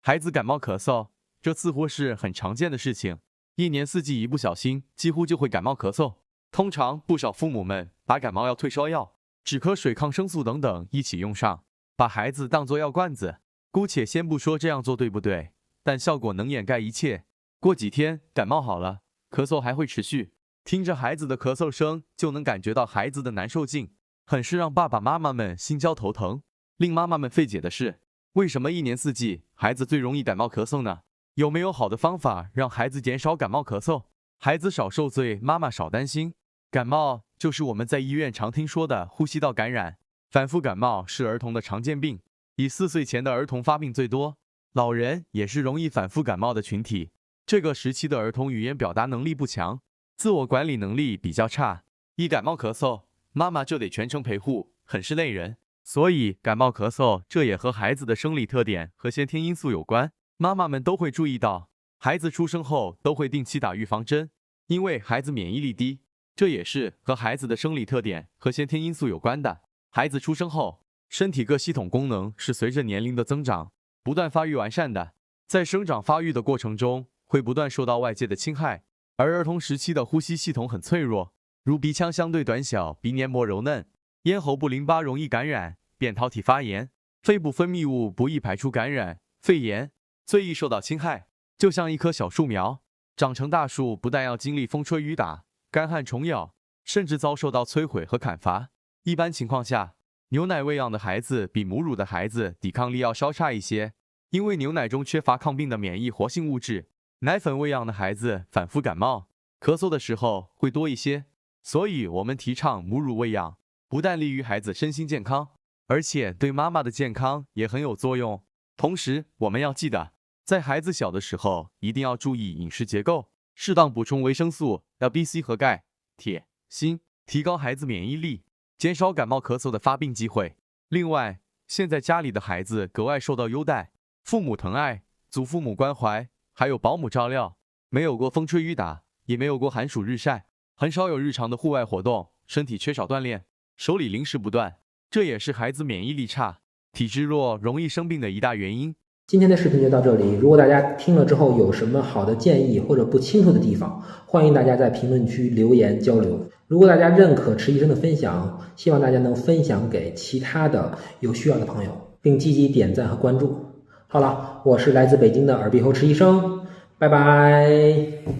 孩子感冒咳嗽，这似乎是很常见的事情，一年四季一不小心，几乎就会感冒咳嗽。通常不少父母们把感冒药、退烧药、止咳水、抗生素等等一起用上，把孩子当作药罐子。姑且先不说这样做对不对，但效果能掩盖一切。过几天感冒好了，咳嗽还会持续，听着孩子的咳嗽声就能感觉到孩子的难受劲，很是让爸爸妈妈们心焦头疼。令妈妈们费解的是，为什么一年四季孩子最容易感冒咳嗽呢？有没有好的方法让孩子减少感冒咳嗽？孩子少受罪，妈妈少担心。感冒就是我们在医院常听说的呼吸道感染，反复感冒是儿童的常见病，以4岁前的儿童发病最多，老人也是容易反复感冒的群体。这个时期的儿童语言表达能力不强，自我管理能力比较差，一感冒咳嗽，妈妈就得全程陪护，很是累人。所以感冒咳嗽，这也和孩子的生理特点和先天因素有关。妈妈们都会注意到，孩子出生后都会定期打预防针，因为孩子免疫力低，这也是和孩子的生理特点和先天因素有关的。孩子出生后，身体各系统功能是随着年龄的增长不断发育完善的，在生长发育的过程中会不断受到外界的侵害，而儿童时期的呼吸系统很脆弱，如鼻腔相对短小，鼻黏膜柔嫩，咽喉部淋巴容易感染，扁桃体发炎，肺部分泌物不易排出感染，肺炎最易受到侵害。就像一棵小树苗，长成大树不但要经历风吹雨打、干旱虫咬，甚至遭受到摧毁和砍伐。一般情况下，牛奶喂养的孩子比母乳的孩子抵抗力要稍差一些，因为牛奶中缺乏抗病的免疫活性物质。奶粉喂养的孩子反复感冒、咳嗽的时候会多一些，所以我们提倡母乳喂养，不但利于孩子身心健康，而且对妈妈的健康也很有作用。同时，我们要记得，在孩子小的时候，一定要注意饮食结构，适当补充维生素 A、B、C 和钙、铁、锌，提高孩子免疫力，减少感冒咳嗽的发病机会。另外，现在家里的孩子格外受到优待，父母疼爱，祖父母关怀，还有保姆照料，没有过风吹雨打，也没有过寒暑日晒，很少有日常的户外活动，身体缺少锻炼，手里零食不断，这也是孩子免疫力差、体质弱、容易生病的一大原因。今天的视频就到这里，如果大家听了之后有什么好的建议或者不清楚的地方，欢迎大家在评论区留言交流。如果大家认可池医生的分享，希望大家能分享给其他的有需要的朋友，并积极点赞和关注。好了，我是来自北京的耳鼻喉池医生，拜拜。